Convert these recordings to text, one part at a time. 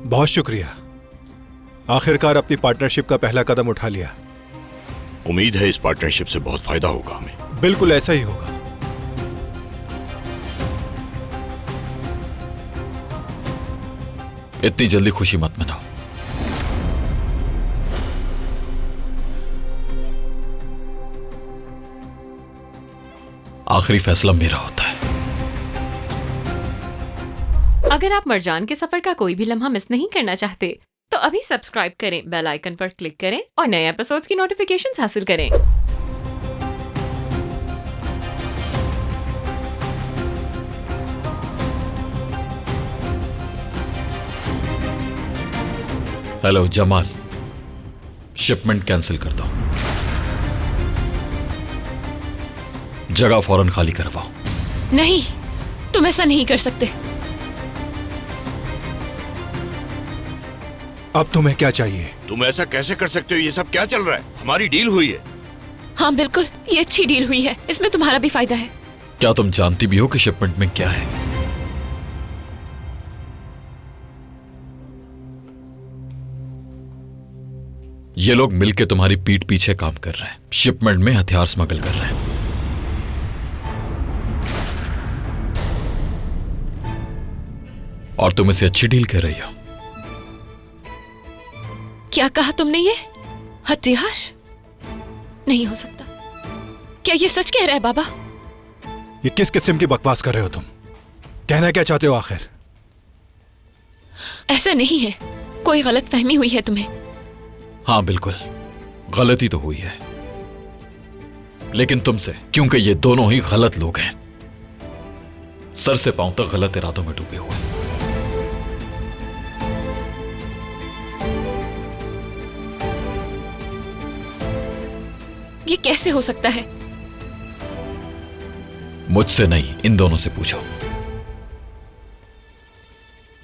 बहुत शुक्रिया। आखिरकार अपनी पार्टनरशिप का पहला कदम उठा लिया। उम्मीद है इस पार्टनरशिप से बहुत फायदा होगा हमें। बिल्कुल ऐसा ही होगा। इतनी जल्दी खुशी मत मनाओ। आखिरी फैसला मेरा होता है। अगर आप मरजान के सफर का कोई भी लम्हा मिस नहीं करना चाहते तो अभी सब्सक्राइब करें, बेल आइकन पर क्लिक करें और नए एपिसोड्स की नोटिफिकेशंस हासिल करें। हेलो जमाल, शिपमेंट कैंसिल कर दो। जगह फौरन खाली करवाओ। नहीं, तुम ऐसा नहीं कर सकते। अब तुम्हें क्या चाहिए? तुम ऐसा कैसे कर सकते हो? ये सब क्या चल रहा है? हमारी डील हुई है। हाँ बिल्कुल, ये अच्छी डील हुई है, इसमें तुम्हारा भी फायदा है। क्या तुम जानती भी हो कि शिपमेंट में क्या है? ये लोग मिलकर तुम्हारी पीठ पीछे काम कर रहे हैं, शिपमेंट में हथियार स्मगल कर रहे हैं। और तुम इसे अच्छी डील कह रही हो। क्या कहा तुमने? ये हथियार नहीं हो सकता। क्या ये सच कह रहा है बाबा? ये किस किस्म की बकवास कर रहे हो तुम? कहना क्या चाहते हो आखिर? ऐसा नहीं है, कोई गलत फहमी हुई है तुम्हें। हाँ बिल्कुल, गलती तो हुई है, लेकिन तुमसे, क्योंकि ये दोनों ही गलत लोग हैं, सर से पांव तक गलत इरादों में डूबे हुए। ये कैसे हो सकता है? मुझसे नहीं, इन दोनों से पूछो।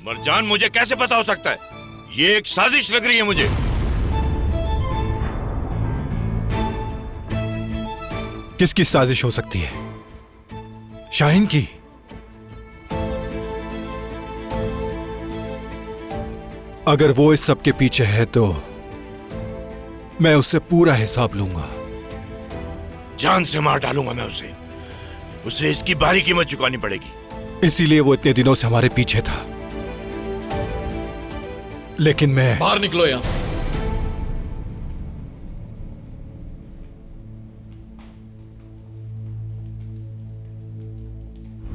मरजान, मुझे कैसे पता हो सकता है? ये एक साजिश लग रही है मुझे। किसकी साजिश हो सकती है? शाहीन की? अगर वो इस सब के पीछे है तो मैं उससे पूरा हिसाब लूंगा। जान से मार डालूंगा मैं उसे इसकी भारी कीमत चुकानी पड़ेगी। इसीलिए वो इतने दिनों से हमारे पीछे था। लेकिन मैं... बाहर निकलो यहां से।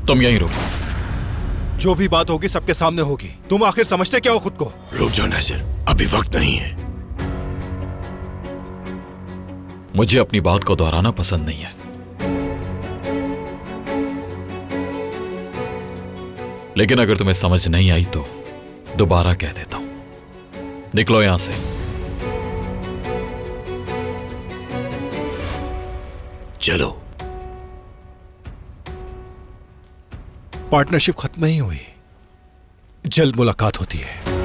तुम यहीं रुको। जो भी बात होगी सबके सामने होगी। तुम आखिर समझते क्या हो खुद को? रुक जाओ नासिर, अभी वक्त नहीं है। मुझे अपनी बात को दोहराना पसंद नहीं है, लेकिन अगर तुम्हें समझ नहीं आई तो दोबारा कह देता हूं। निकलो यहां से। चलो। पार्टनरशिप खत्म नहीं हुई, जल्द मुलाकात होती है।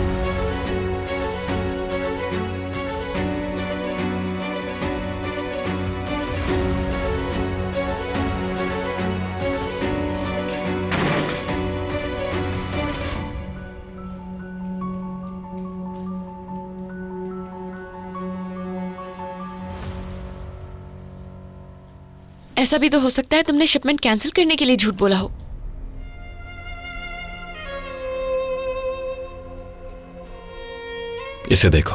ऐसा भी तो हो सकता है तुमने शिपमेंट कैंसिल करने के लिए झूठ बोला हो। इसे देखो।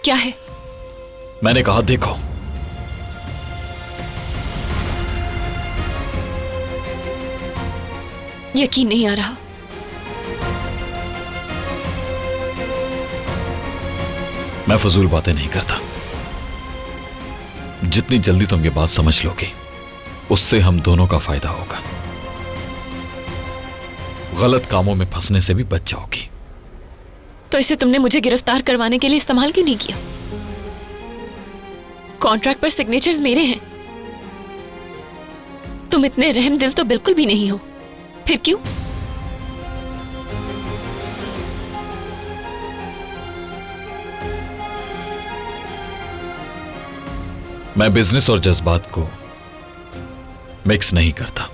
क्या है? मैंने कहा देखो। यकीन नहीं आ रहा। मैं फजूल बातें नहीं करता। जितनी जल्दी तुम ये बात समझ लोगे, उससे हम दोनों का फायदा होगा। गलत कामों में फंसने से भी बच जाओगी। तो इसे तुमने मुझे गिरफ्तार करवाने के लिए इस्तेमाल क्यों नहीं किया? कॉन्ट्रैक्ट पर सिग्नेचर्स मेरे हैं। तुम इतने रहम दिल तो बिल्कुल भी नहीं हो, फिर क्यों? मैं बिजनेस और जज्बात को मिक्स नहीं करता।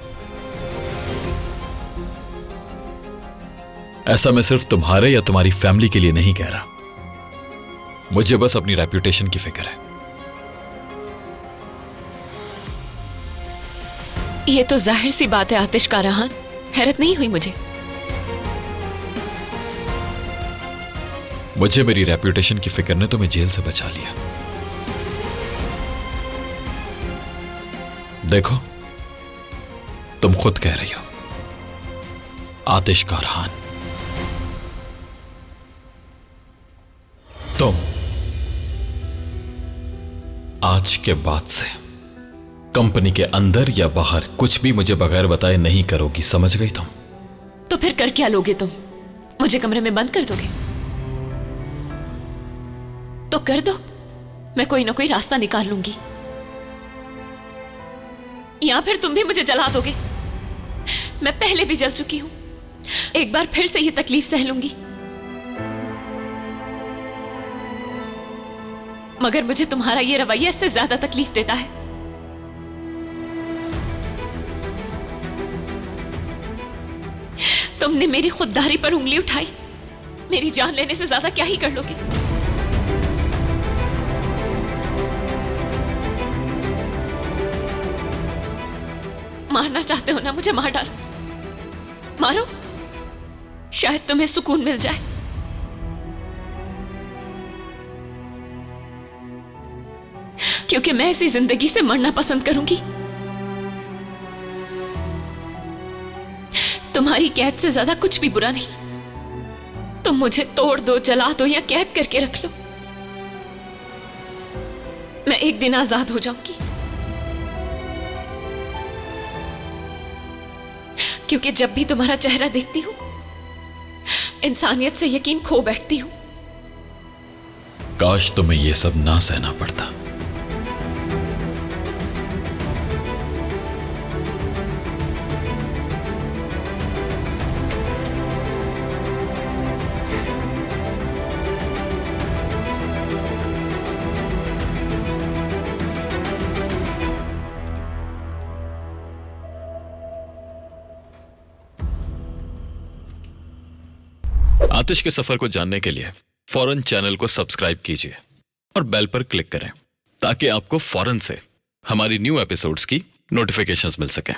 ऐसा मैं सिर्फ तुम्हारे या तुम्हारी फैमिली के लिए नहीं कह रहा, मुझे बस अपनी रेप्यूटेशन की फिक्र है। ये तो जाहिर सी बात है आतिश कारहान, हैरत नहीं हुई मुझे। मुझे मेरी रेप्यूटेशन की फिक्र ने तुम्हें जेल से बचा लिया। देखो, तुम खुद कह रही हो, आतिश कारहान, तुम आज के बाद से कंपनी के अंदर या बाहर कुछ भी मुझे बगैर बताए नहीं करोगी, समझ गई तुम? तो फिर कर क्या लोगे तुम? मुझे कमरे में बंद कर दोगे? तो कर दो, मैं कोई ना कोई रास्ता निकाल लूंगी। या फिर तुम भी मुझे जला दोगे। मैं पहले भी जल चुकी हूं, एक बार फिर से ये तकलीफ सह लूंगी। मगर मुझे तुम्हारा ये रवैया इससे ज्यादा तकलीफ देता है। तुमने मेरी खुददारी पर उंगली उठाई, मेरी जान लेने से ज्यादा क्या ही कर लोगे? मारना चाहते हो ना, मुझे मार डालो, मारो, शायद तुम्हें सुकून मिल जाए। क्योंकि मैं इसी जिंदगी से मरना पसंद करूंगी। तुम्हारी कैद से ज्यादा कुछ भी बुरा नहीं। तुम मुझे तोड़ दो, जला दो या कैद करके रख लो, मैं एक दिन आजाद हो जाऊंगी। क्योंकि जब भी तुम्हारा चेहरा देखती हूं, इंसानियत से यकीन खो बैठती हूं। काश तुम्हें यह सब ना सहना पड़ता। आतिश के सफर को जानने के लिए फौरन चैनल को सब्सक्राइब कीजिए और बेल पर क्लिक करें ताकि आपको फौरन से हमारी न्यू एपिसोड्स की नोटिफिकेशंस मिल सकें।